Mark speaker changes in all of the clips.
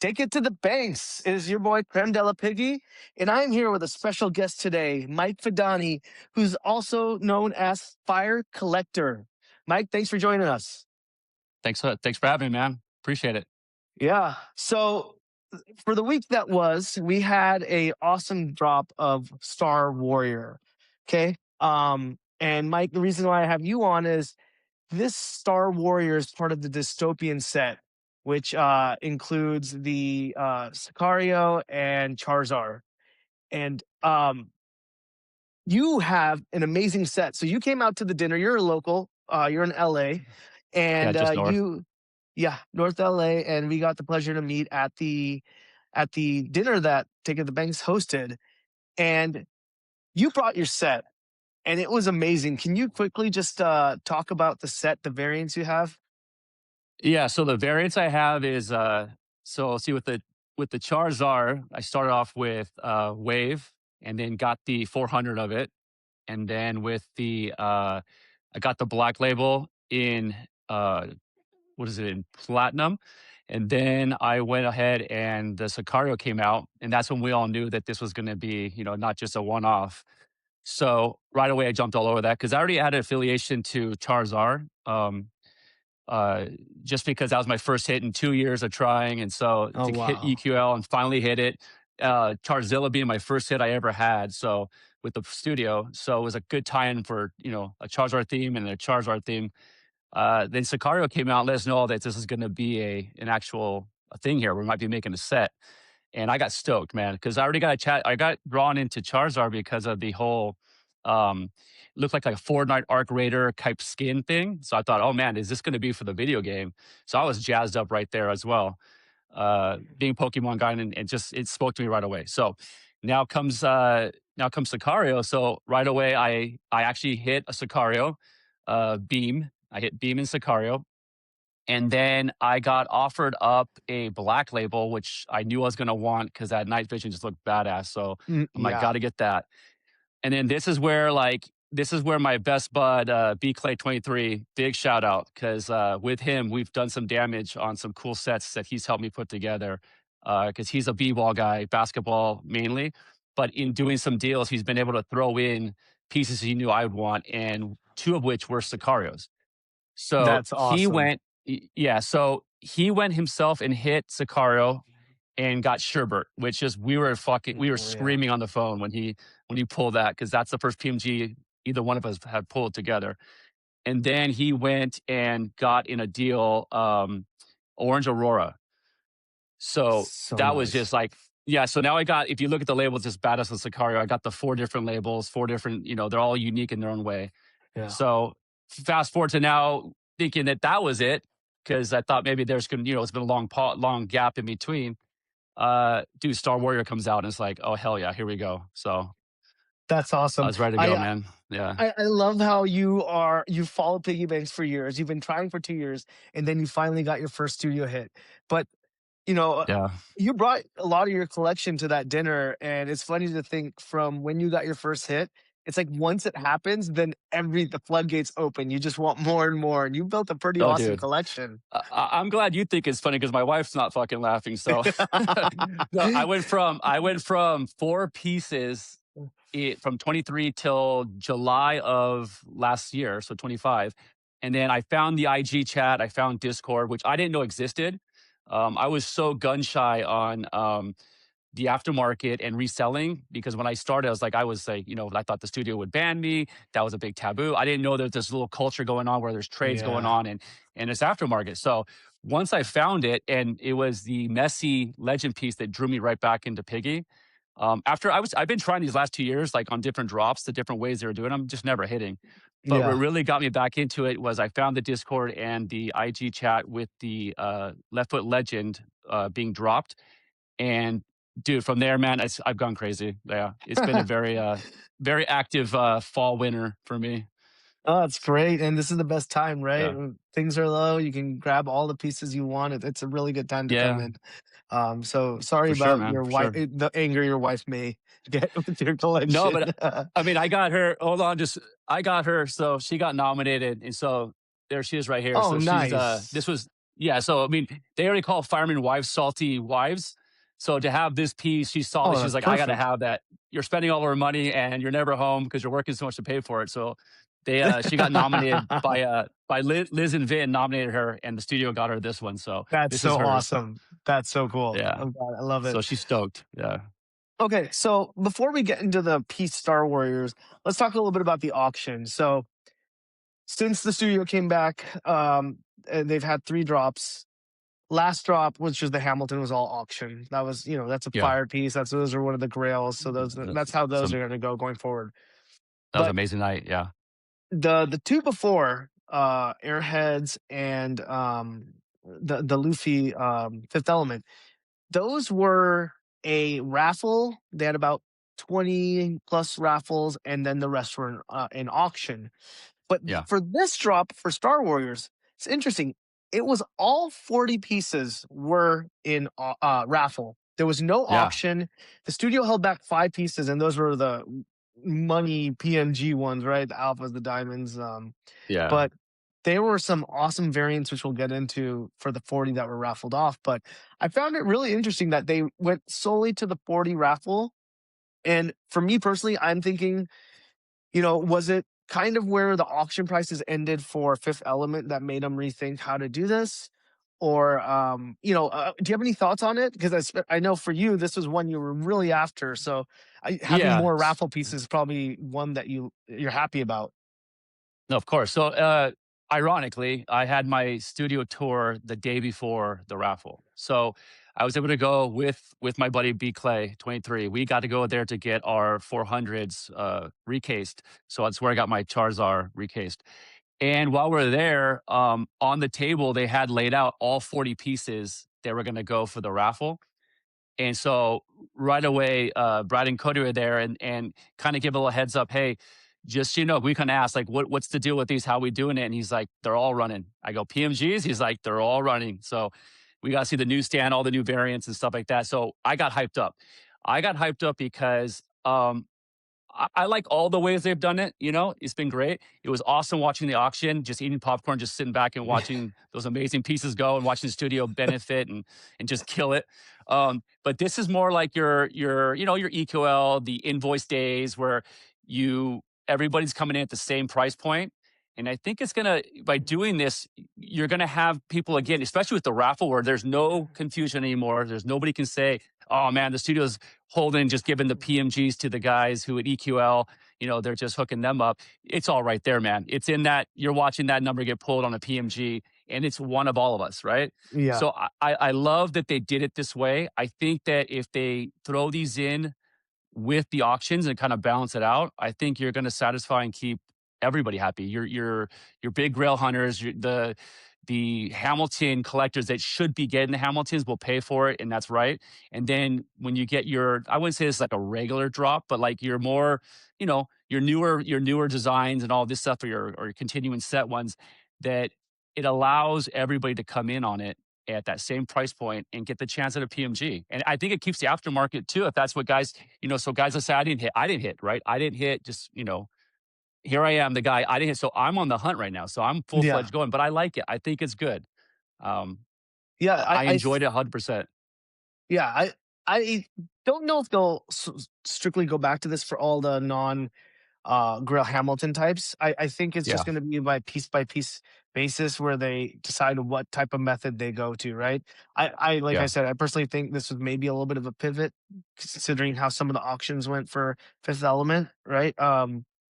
Speaker 1: Take it to the banks. It is your boy Creme De La Piggy, and I'm here with a special guest today, Mike Fidani, who's also known as Fyer Collector. Mike, thanks for joining us.
Speaker 2: Thanks for having me, man. Appreciate it.
Speaker 1: Yeah. So for the week that was, we had a awesome drop of Star Warrior. Okay. And Mike, the reason why I have you on is this Star Warrior is part of the dystopian set, which includes the Sicario and Charizard. And you have an amazing set. So you came out to the dinner. You're a local. You're in LA,
Speaker 2: Yeah,
Speaker 1: and
Speaker 2: just north.
Speaker 1: yeah, North LA, and we got the pleasure to meet at the dinner that Take It to the Banks hosted. And you brought your set, and it was amazing. Can you quickly just talk about the set, the variants you have?
Speaker 2: Yeah, so the variants I have is so see with the Charizard, I started off with Wave and then got the 400 of it. And then with the I got the black label in what is it in platinum. And then I went ahead and the Sicario came out, and that's when we all knew that this was going to be, not just a one off. So right away, I jumped all over that because I already had an affiliation to Charizard, uh, just because that was my first hit in 2 years of trying. And so
Speaker 1: Oh
Speaker 2: to hit
Speaker 1: wow.
Speaker 2: EQL and finally hit it, Charzilla being my first hit I ever had. So with the studio, so it was a good tie-in for a Charizard theme and a Charizard theme. Then Sicario came out and let us know that this is going to be an actual a thing here. We might be making a set. And I got stoked, man, because I already got a chat. I got drawn into Charizard because of the whole um looked like a Fortnite Arc Raider type skin thing. So I thought, oh man, is this going to be for the video game? So I was jazzed up right there as well. Being Pokemon guy, and just it spoke to me right away. So now comes Sicario. So right away I actually hit a Sicario beam. I hit beam in Sicario. And then I got offered up a black label, which I knew I was going to want because that night vision just looked badass. So I'm like, got
Speaker 1: Yeah.
Speaker 2: to get that. And then this is where my best bud, B Clay 23, big shout out because with him we've done some damage on some cool sets that he's helped me put together. Because he's a b-ball guy, basketball mainly, but in doing some deals, he's been able to throw in pieces he knew I would want, and two of which were Sicarios. So
Speaker 1: That's awesome.
Speaker 2: yeah. So he went himself and hit Sicario and got Sherbert, which is we were
Speaker 1: Oh yeah.
Speaker 2: screaming on the phone when he pulled that because that's the first PMG either one of us had pulled together. And then he went and got in a deal Orange Aurora. So
Speaker 1: So
Speaker 2: that was just
Speaker 1: nice.
Speaker 2: like yeah. So now I got if you look at the labels, just badass with Sicario. I got the four different labels, four different they're all unique in their own way.
Speaker 1: Yeah.
Speaker 2: So fast forward to now, thinking that that was it, because I thought maybe there's gonna, it's been a long gap in between. Dude, Star Warrior comes out and it's like, oh hell yeah, here we go. So
Speaker 1: That's
Speaker 2: I
Speaker 1: awesome.
Speaker 2: was ready to
Speaker 1: I
Speaker 2: go,
Speaker 1: uh,
Speaker 2: man. Yeah,
Speaker 1: I love how you followed Piggybanks for years. You've been trying for 2 years, and then you finally got your first studio hit. But you know, uh,
Speaker 2: yeah.
Speaker 1: you brought a lot of your collection to that dinner, and it's funny to think from when you got your first hit. It's like once it happens, then the floodgates open. You just want more and more, and you built a pretty
Speaker 2: Oh,
Speaker 1: awesome
Speaker 2: dude.
Speaker 1: collection.
Speaker 2: I'm glad you think it's funny because my wife's not fucking laughing. So no, I went from four pieces from 23 till July of last year, so 25. And then I found the IG chat, I found Discord, which I didn't know existed. I was so gun shy on the aftermarket and reselling because when I started, I was like, I thought the studio would ban me. That was a big taboo. I didn't know there's this little culture going on where there's trades going
Speaker 1: Yeah.
Speaker 2: on and it's aftermarket. So once I found it, and it was the messy legend piece that drew me right back into Piggy. I've been trying these last 2 years, like on different drops, the different ways they were doing. I'm just never hitting. But what
Speaker 1: Yeah.
Speaker 2: really got me back into it was I found the Discord and the IG chat with the Left Foot Legend being dropped, and dude, from there, man, I've gone crazy. Yeah, it's been a very active fall winter for me.
Speaker 1: Oh, it's great, and this is the best time, right?
Speaker 2: Yeah,
Speaker 1: When things are low, you can grab all the pieces you want. It's a really good time to come
Speaker 2: yeah,
Speaker 1: in. So sorry
Speaker 2: for sure,
Speaker 1: about
Speaker 2: man,
Speaker 1: your
Speaker 2: for
Speaker 1: wife,
Speaker 2: sure.
Speaker 1: the anger your wife may get with your
Speaker 2: No,
Speaker 1: collection.
Speaker 2: but I mean, I got her. Hold on, just I got her. So she got nominated, and so there she is right here.
Speaker 1: Oh,
Speaker 2: So she's this
Speaker 1: nice.
Speaker 2: was Yeah, so, I mean, they already call fireman wives salty wives. So to have this piece, she's salty.
Speaker 1: Oh,
Speaker 2: She's
Speaker 1: that's
Speaker 2: like, "I gotta
Speaker 1: perfect.
Speaker 2: have that. You're spending all our money and you're never home because you're working so much to pay for it." So she got nominated by Liz and Vin nominated her, and the studio got her this one. So
Speaker 1: That's
Speaker 2: this is
Speaker 1: so
Speaker 2: hers.
Speaker 1: awesome. That's so cool.
Speaker 2: Yeah.
Speaker 1: Oh god, I love it.
Speaker 2: So she's stoked. Yeah.
Speaker 1: Okay, so before we get into the Peace Star Warriors, let's talk a little bit about the auction. So since the studio came back, and they've had 3 drops. Last drop, which is the Hamilton, was all auction. That was, that's a
Speaker 2: Yeah.
Speaker 1: fire piece. Those are one of the grails. So that's how those
Speaker 2: So
Speaker 1: are going to go going forward.
Speaker 2: that was an
Speaker 1: But
Speaker 2: amazing night. Yeah.
Speaker 1: the two before, Airheads and the Luffy, Fifth Element, those were a raffle. They had about 20 plus raffles, and then the rest were in auction. But
Speaker 2: Yeah.
Speaker 1: for this drop for Star Warriors, it's interesting. It was all 40 pieces were in raffle. There was no
Speaker 2: Yeah.
Speaker 1: auction. The studio held back 5 pieces, and those were the money PMG ones, right? The alphas, the diamonds.
Speaker 2: Yeah.
Speaker 1: But there were some awesome variants, which we'll get into for the 40 that were raffled off. But I found it really interesting that they went solely to the 40 raffle. And for me personally, I'm thinking, was it kind of where the auction prices ended for Fifth Element that made them rethink how to do this? Or, do you have any thoughts on it? Because I know for you, this was one you were really after. So having
Speaker 2: Yeah.
Speaker 1: more raffle pieces is probably one that you're happy about.
Speaker 2: No, of course. So, ironically, I had my studio tour the day before the raffle. So I was able to go with my buddy B Clay, 23. We got to go there to get our 400s recased. So that's where I got my Charizard recased. And while we're there, on the table they had laid out all 40 pieces that were going to go for the raffle. And so right away, Brad and Cody were there and kind of give a little heads up. Hey, just so you know, we kind of asked like, what's the deal with these? How we doing it? And he's like, they're all running. I go PMGs. He's like, they're all running. So we got to see the newsstand, all the new variants and stuff like that. So I got hyped up. I got hyped up because I like all the ways they've done it. It's been great. It was awesome watching the auction, just eating popcorn, just sitting back and watching those amazing pieces go, and watching the studio benefit and just kill it. But this is more like your EQL, the invoice days where everybody's coming in at the same price point. And I think by doing this, you're gonna have people again, especially with the raffle, where there's no confusion anymore. There's nobody can say, "Oh man, the studio's holding, just giving the PMGs to the guys who at EQL, they're just hooking them up." It's all right there, man. It's in that you're watching that number get pulled on a PMG, and it's one of all of us, right?
Speaker 1: Yeah.
Speaker 2: So I love that they did it this way. I think that if they throw these in with the auctions and kind of balance it out, I think you're going to satisfy and keep everybody happy. Your big rail hunters, the Hamilton collectors that should be getting the Hamiltons will pay for it, and that's right. And then when you get I wouldn't say it's like a regular drop, but like your more, your newer designs and all this stuff, or your continuing set ones, that it allows everybody to come in on it at that same price point and get the chance at a PMG. And I think it keeps the aftermarket too, if that's what guys, so guys that say I didn't hit, right? I didn't hit, just, here I am, the guy I didn't hit. So I'm on the hunt right now. So I'm full
Speaker 1: Yeah.
Speaker 2: fledged going, but I like it. I think it's good. Um,
Speaker 1: Yeah.
Speaker 2: I enjoyed it 100%.
Speaker 1: Yeah. I don't know if they'll strictly go back to this for all the Grill Hamilton types. I think it's just
Speaker 2: Yeah.
Speaker 1: going to be by piece basis where they decide what type of method they go to, right? I like I
Speaker 2: Yeah.
Speaker 1: said, I personally think this was maybe a little bit of a pivot considering how some of the auctions went for Fifth Element, right?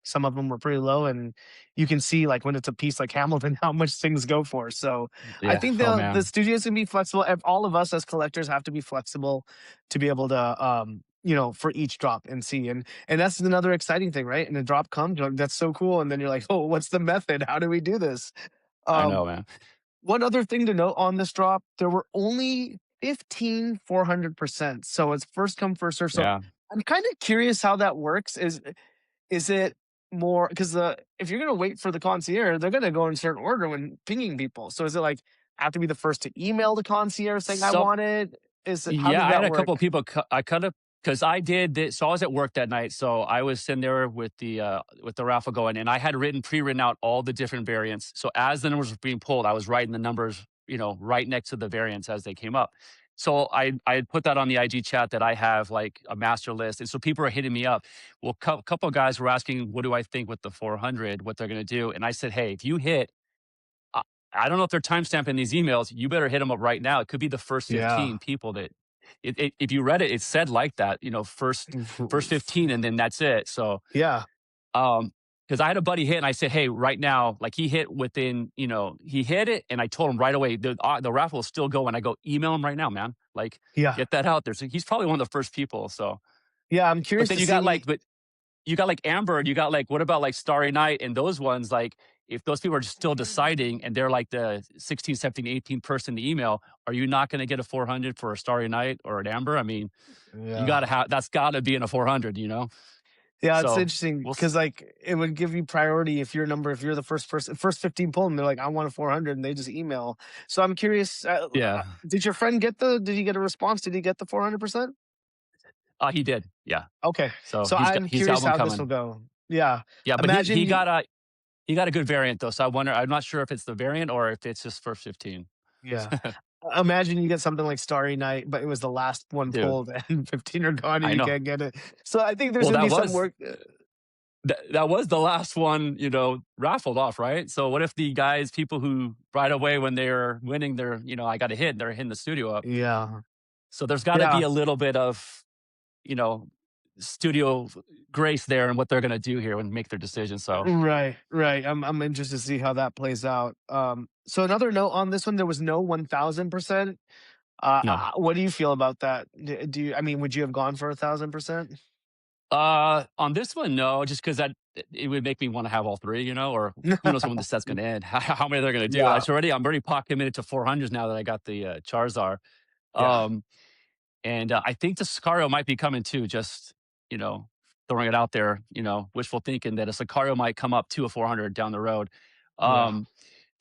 Speaker 1: Some of them were pretty low, and you can see like when it's a piece like Hamilton, how much things go for. So I
Speaker 2: Yeah.
Speaker 1: think
Speaker 2: Oh
Speaker 1: the
Speaker 2: man.
Speaker 1: studios can be flexible. All of us as collectors have to be flexible to be able to, for each drop and see. And that's another exciting thing, right? And the drop comes, you're like, that's so cool. And then you're like, oh, what's the method? How do we do this?
Speaker 2: I
Speaker 1: Um,
Speaker 2: know, man.
Speaker 1: One other thing to note on this drop, there were only 15 400%. So it's first come, first serve. So
Speaker 2: Yeah.
Speaker 1: I'm kind of curious how that works. Is it more because if you're gonna wait for the concierge, they're gonna go in certain order when pinging people. So is it like have to be the first to email the concierge saying I
Speaker 2: Some
Speaker 1: want it? How
Speaker 2: Yeah,
Speaker 1: does
Speaker 2: I had
Speaker 1: that
Speaker 2: a couple
Speaker 1: work?
Speaker 2: of people I cut up because I did this. So I was at work that night. So I was sitting there with the raffle going, and I had pre-written out all the different variants. So as the numbers were being pulled, I was writing the numbers, right next to the variants as they came up. So I had put that on the IG chat that I have like a master list, and so people are hitting me up. Well, couple of guys were asking, what do I think with the 400, what they're going to do, and I said, hey, if you hit, I, I don't know if they're timestamping these emails. You better hit them up right now. It could be the first
Speaker 1: Yeah.
Speaker 2: 15 people that. If you read it, it said like that, first 15, and then that's it. So
Speaker 1: Yeah.
Speaker 2: um, because I had a buddy hit and I said, "Hey, right now," like he hit within, he hit it, and I told him right away, the raffle is still going. I go, email him right now, man. Like,
Speaker 1: Yeah.
Speaker 2: get that out there. So he's probably one of the first people. So,
Speaker 1: Yeah. I'm
Speaker 2: but
Speaker 1: curious
Speaker 2: then
Speaker 1: to see.
Speaker 2: but you got like Amber, and you got like, what about like Starry Night and those ones? Like, if those people are still deciding and they're like the 16, 17, 18 person to email, are you not going to get a 400 for a Starry Night or an Amber? I mean, you got
Speaker 1: Yeah.
Speaker 2: to have, that's got to be in a 400.
Speaker 1: Yeah, it's
Speaker 2: So
Speaker 1: interesting
Speaker 2: we'll,
Speaker 1: because like it would give you priority if your number, if you're the first person, first 15 pull, and they're like, I want a 400, and they just email. So I'm curious,
Speaker 2: yeah.
Speaker 1: did your friend get did he get a response? Did he get the 400%?
Speaker 2: He did. Yeah.
Speaker 1: Okay.
Speaker 2: So
Speaker 1: So I'm
Speaker 2: he's got
Speaker 1: curious
Speaker 2: one
Speaker 1: how this will
Speaker 2: coming.
Speaker 1: go. Yeah.
Speaker 2: Yeah, but
Speaker 1: Imagine you,
Speaker 2: he got a good variant though. So I'm not sure if it's the variant or if it's just first 15.
Speaker 1: yeah. Imagine you get something like Starry Night, but it was the last one
Speaker 2: Dude,
Speaker 1: pulled and 15 are gone and
Speaker 2: I
Speaker 1: you
Speaker 2: know.
Speaker 1: can't get it. So I think there's
Speaker 2: Well,
Speaker 1: going to be some work.
Speaker 2: that was the last one, raffled off, right? So what if the guys, people who right away when they're winning, I got a hit, they're hitting the studio up.
Speaker 1: Yeah.
Speaker 2: So there's got to
Speaker 1: Yeah.
Speaker 2: be a little bit of, you know, studio grace there and what they're going to do here and make their decision. So
Speaker 1: Right, right. I'm interested to see how that plays out. So another note on this one, there was no 1000%.
Speaker 2: no.
Speaker 1: What do you feel about that? Do you? I mean, would you have gone for 1000%?
Speaker 2: On this one, no, just because that it would make me want to have all three, or who knows when the set's going to end, how many they're going to do.
Speaker 1: Yeah,
Speaker 2: I'm already pot committed to 400s now that I got the Charizard.
Speaker 1: yeah,
Speaker 2: Um, and I think the Sicario might be coming too. Just you know, throwing it out there. Wishful thinking that a Sicario might come up to a 400 down the road.
Speaker 1: yeah,
Speaker 2: Um,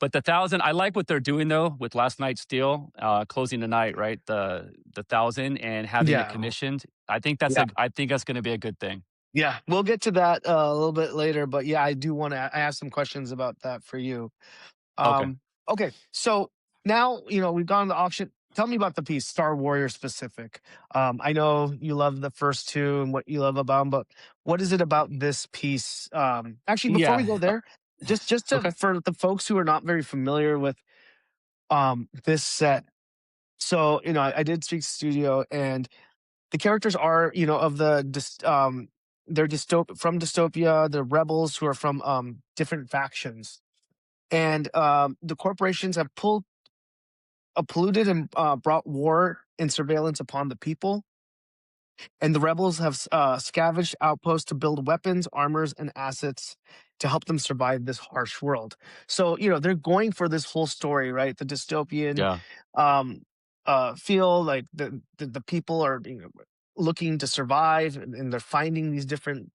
Speaker 2: but the 1,000, I like what they're doing though with last night's deal, closing tonight, right? The 1,000 and having it
Speaker 1: yeah,
Speaker 2: commissioned.
Speaker 1: yeah,
Speaker 2: I think that's going to be a good thing.
Speaker 1: yeah. We'll get to that a little bit later, but yeah, I do want to. I have some questions about that for you.
Speaker 2: Okay.
Speaker 1: Okay, so now we've gone to the auction. Tell me about the piece, Star Warrior specific. I know you love the first two and what you love about them, but what is it about this piece? Actually, before we
Speaker 2: Yeah.
Speaker 1: go there, just to
Speaker 2: Okay.
Speaker 1: for the folks who are not very familiar with this set. So I did speak studio, and the characters are of they're from dystopia. They're rebels who are from different factions, and the corporations have polluted and brought war and surveillance upon the people. And the rebels have scavenged outposts to build weapons, armors, and assets to help them survive this harsh world. So, they're going for this whole story, right? The dystopian
Speaker 2: Yeah.
Speaker 1: um, feel like the people are looking to survive, and they're finding these different,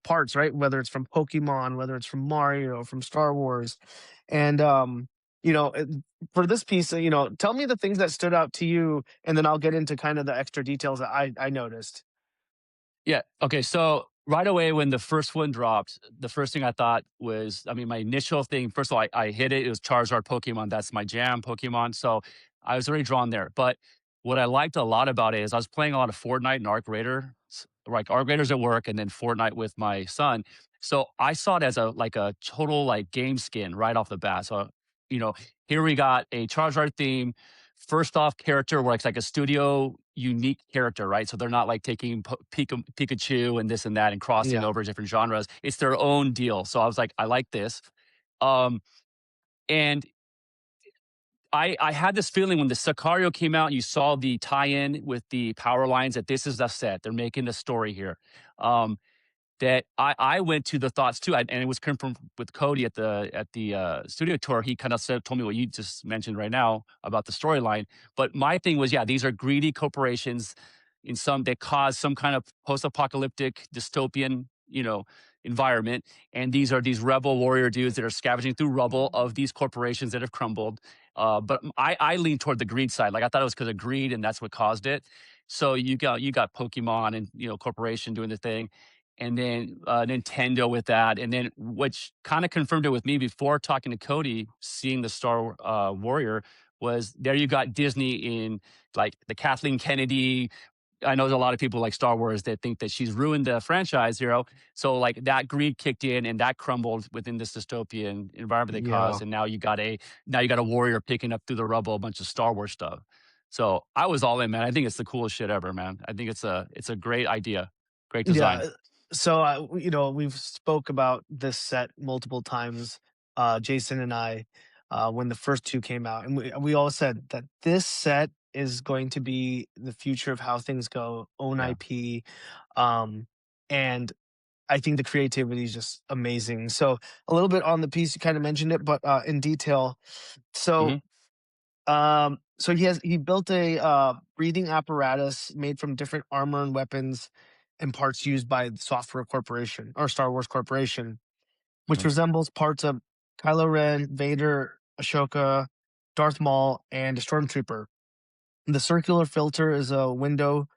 Speaker 1: parts, right? Whether it's from Pokemon, whether it's from Mario, from Star Wars. And, you know, it- for this piece, tell me the things that stood out to you, and then I'll get into kind of the extra details that I noticed.
Speaker 2: Yeah. Okay. So right away when the first one dropped, the first thing I thought was, I mean, my initial thing, first of all, I hit it. It was Charizard Pokemon. That's my jam Pokemon. So I was already drawn there. But what I liked a lot about it is I was playing a lot of Fortnite and Arc Raider, like Arc Raiders at work and then Fortnite with my son. So I saw it as a total like game skin right off the bat. So, you know, here we got a Charizard theme, first off character where it's like a studio unique character, right? So they're not like taking Pikachu and this and that and crossing
Speaker 1: Yeah,
Speaker 2: over different genres. It's their own deal. So I was like, I like this. Um, and I had this feeling when the Sicario came out, and you saw the tie-in with the power lines that this is the set. They're making the story here. Um, that I went to the thoughts too, and it was confirmed with Cody at the studio tour. He kind of told me what you just mentioned right now about the storyline. But my thing was, yeah, these are greedy corporations that cause some kind of post-apocalyptic dystopian, environment. And these are these rebel warrior dudes that are scavenging through rubble of these corporations that have crumbled. But I lean toward the greed side. Like I thought it was because of greed, and that's what caused it. So you got Pokemon and corporation doing the thing, and then Nintendo with that, and then which kind of confirmed it with me before talking to Cody, seeing the Star Warrior was there. You got Disney in like the Kathleen Kennedy. I know there's a lot of people like Star Wars that think that she's ruined the franchise, you know. So like that greed kicked in and that crumbled within this dystopian environment they
Speaker 1: Yeah.
Speaker 2: caused, and now you got a warrior picking up through the rubble a bunch of Star Wars stuff. So I was all in, man. I think it's the coolest shit ever, man. I think it's a great idea, great design.
Speaker 1: Yeah. So, we've spoke about this set multiple times, Jason and I, when the first two came out, and we all said that this set is going to be the future of how things go, own
Speaker 2: Yeah.
Speaker 1: IP, and I think the creativity is just amazing. So, a little bit on the piece, you kind of mentioned it, but in detail. So,
Speaker 2: Hmm.
Speaker 1: he built a breathing apparatus made from different armor and weapons and parts used by the Software Corporation or Star Wars Corporation, which
Speaker 2: Hmm.
Speaker 1: resembles parts of Kylo Ren, Vader, Ashoka, Darth Maul, and a Stormtrooper. The circular filter is a window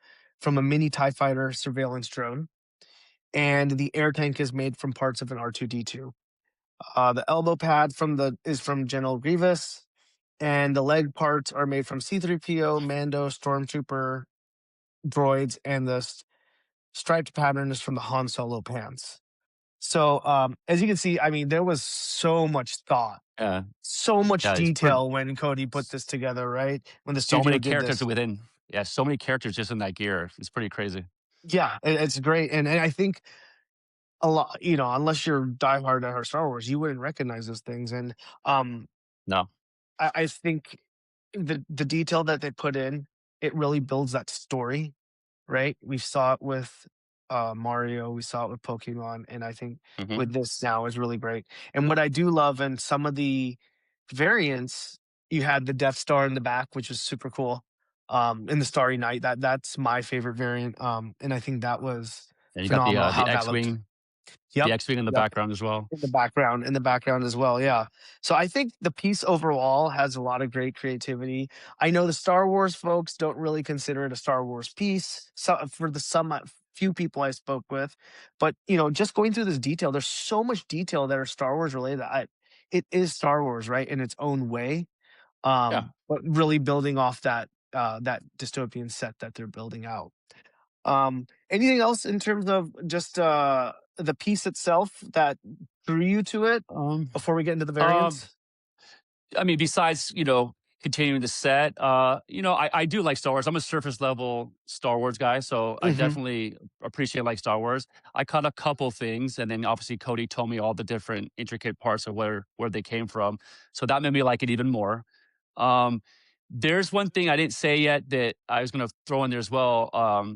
Speaker 1: from a mini TIE fighter surveillance drone, and the air tank is made from parts of an R2D2. The elbow pad is from General Grievous, and the leg parts are made from C3PO, Mando, Stormtrooper, droids, and the striped pattern is from the Han Solo pants. So, as you can see, I mean, there was so much thought,
Speaker 2: Yeah.
Speaker 1: so much
Speaker 2: Yeah. It's pretty,
Speaker 1: detail when Cody put this together, right? When the
Speaker 2: so
Speaker 1: studio
Speaker 2: many
Speaker 1: did
Speaker 2: characters
Speaker 1: this.
Speaker 2: within. Yeah, so many characters just in that gear. It's pretty crazy.
Speaker 1: Yeah, it's great. And I think a lot, unless you're diehard at Star Wars, you wouldn't recognize those things. And um,
Speaker 2: No.
Speaker 1: I think the detail that they put in, it really builds that story, right? We saw it with Mario, we saw it with Pokemon, and I think
Speaker 2: Hmm.
Speaker 1: with this now is really great. And what I do love in some of the variants, you had the Death Star in the back, which was super cool. In the Starry Night, that's my favorite variant. And I think that was
Speaker 2: And you got
Speaker 1: phenomenal
Speaker 2: the
Speaker 1: how that looked.
Speaker 2: The
Speaker 1: Yep.
Speaker 2: X wing in the
Speaker 1: Yep.
Speaker 2: background as well.
Speaker 1: In the background as well, yeah. So I think the piece overall has a lot of great creativity. I know the Star Wars folks don't really consider it a Star Wars piece, so for the some few people I spoke with, but, just going through this detail, there's so much detail that are Star Wars related that it is Star Wars, right, in its own way,
Speaker 2: Yeah.
Speaker 1: but really building off that dystopian set that they're building out. Anything else in terms of just, the piece itself that drew you to it
Speaker 2: Um.
Speaker 1: before we get into the
Speaker 2: Um.
Speaker 1: variants?
Speaker 2: I mean, besides, continuing the set, I do like Star Wars. I'm a surface level Star Wars guy, so I
Speaker 1: Mhm.
Speaker 2: definitely appreciate like Star Wars. I caught a couple things, and then obviously Cody told me all the different intricate parts of where they came from, so that made me like it even more. Um, there's one thing I didn't say yet that I was going to throw in there as well.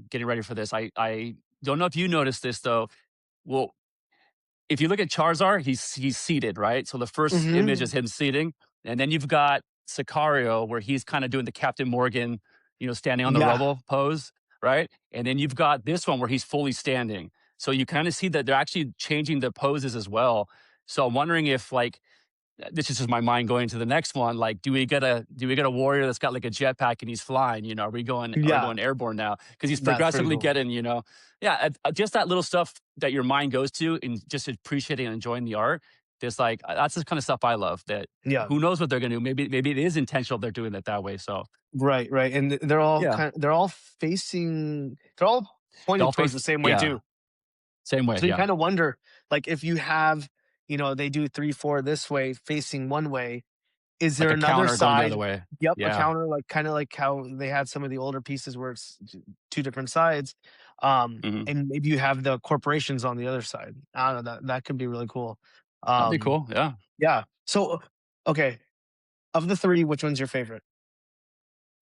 Speaker 2: Getting ready for this, I don't know if you noticed this though. Well, if you look at Charizard, he's seated, right? So the first image is
Speaker 1: Mhm.
Speaker 2: him seating, and then you've got Sicario where he's kind of doing the Captain Morgan, standing on the
Speaker 1: Yeah.
Speaker 2: rubble pose, right? And then you've got this one where he's fully standing. So you kind of see that they're actually changing the poses as well. So I'm wondering if like this is just my mind going to the next one. Like, do we get a warrior that's got like a jetpack and he's flying? Are we
Speaker 1: Yeah.
Speaker 2: going airborne now? Because he's
Speaker 1: That's pretty
Speaker 2: progressively
Speaker 1: cool.
Speaker 2: getting, yeah, just that little stuff that your mind goes to and just appreciating and enjoying the art. There's like that's the kind of stuff I love. That
Speaker 1: Yeah.
Speaker 2: who knows what they're gonna do? Maybe it is intentional. They're doing it that way. So
Speaker 1: Right, right, and
Speaker 2: yeah,
Speaker 1: they're all
Speaker 2: they
Speaker 1: pointed
Speaker 2: all
Speaker 1: towards
Speaker 2: face
Speaker 1: the same way
Speaker 2: yeah,
Speaker 1: too.
Speaker 2: same way.
Speaker 1: So you
Speaker 2: Yeah,
Speaker 1: kinda wonder, like, if you have, they do 3, 4 this way facing one way. Is there
Speaker 2: like a
Speaker 1: another
Speaker 2: counter going the other
Speaker 1: side?
Speaker 2: way.
Speaker 1: Yep, a
Speaker 2: Yeah.
Speaker 1: counter, like, kinda like how they had some of the older pieces where it's 2 different sides,
Speaker 2: Hmm.
Speaker 1: and maybe you have the corporations on the other side. I don't know, that could be really cool.
Speaker 2: That'd be
Speaker 1: Um,
Speaker 2: cool. Yeah.
Speaker 1: yeah. So, okay, of the 3, which one's your favorite?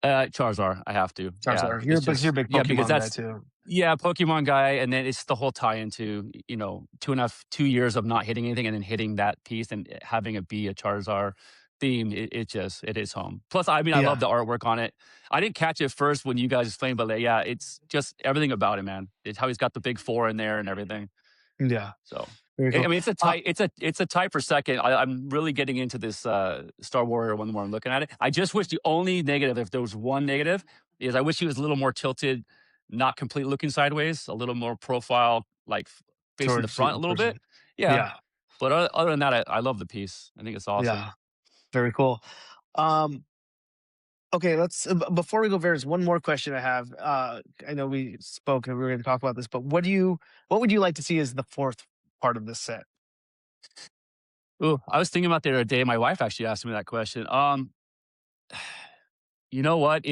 Speaker 2: Charizard, I have to. Yeah,
Speaker 1: Charizard.
Speaker 2: it's
Speaker 1: You're a
Speaker 2: just
Speaker 1: big
Speaker 2: yeah because
Speaker 1: Pokemon guy
Speaker 2: that's
Speaker 1: too.
Speaker 2: yeah Pokemon guy, and then it's the whole tie into 2.5 2 years of not hitting anything, and then hitting that piece and having it be a Charizard theme. It is home. Plus, I mean, I love
Speaker 1: Yeah,
Speaker 2: the artwork on it. I didn't catch it first when you guys explained, but like, yeah, it's just everything about it, man. It's how he's got the big four in there and everything.
Speaker 1: yeah,
Speaker 2: So,
Speaker 1: very
Speaker 2: I
Speaker 1: cool.
Speaker 2: mean, it's a
Speaker 1: Uh,
Speaker 2: tie. It's a tie for second. I'm really getting into this Star Warrior one the more I'm looking at it. I just wish the only negative, if there was one negative, is I wish he was a little more tilted not completely looking sideways, a little more profile, like facing the
Speaker 1: towards
Speaker 2: front
Speaker 1: the
Speaker 2: a little bit.
Speaker 1: person.
Speaker 2: Yeah,
Speaker 1: Yeah,
Speaker 2: but other than that, I love the piece. I think it's
Speaker 1: yeah,
Speaker 2: awesome.
Speaker 1: very cool. Um, okay, before we go, there's one more question I have. I know we spoke and we were going to talk about this, but what would you like to see as the fourth part of this set?
Speaker 2: Ooh, I was thinking about the other day. My wife actually asked me that question. You know what?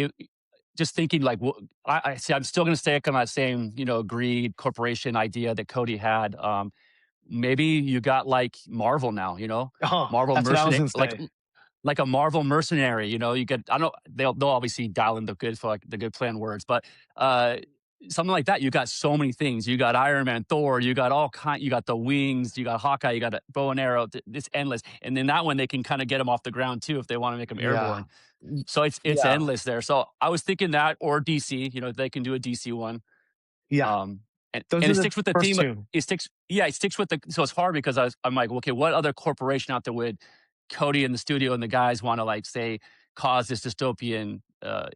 Speaker 2: Just thinking like, I see. I'm still going to stay on that same, greed corporation idea that Cody had. Maybe you got like Marvel now.
Speaker 1: Oh,
Speaker 2: Marvel
Speaker 1: that's what I was
Speaker 2: mercenary,
Speaker 1: going to say.
Speaker 2: like a Marvel mercenary. You get. I don't know. They'll obviously dial in the good for like the good plan words, but uh, something like that. You got so many things. You got Iron Man, Thor. You got all kind. You got the wings. You got Hawkeye. You got a bow and arrow. It's endless. And then that one they can kind of get them off the ground too if they want to make them
Speaker 1: Yeah,
Speaker 2: airborne. So it's
Speaker 1: yeah,
Speaker 2: endless there. So I was thinking that or DC. They can do a DC one.
Speaker 1: yeah.
Speaker 2: Um,
Speaker 1: Those
Speaker 2: and
Speaker 1: are
Speaker 2: it
Speaker 1: the
Speaker 2: sticks with the
Speaker 1: first
Speaker 2: theme.
Speaker 1: two.
Speaker 2: It sticks. Yeah, it sticks with the. So it's hard because I'm like, okay, what other corporation out there would Cody in the studio and the guys want to like say cause this dystopian uh,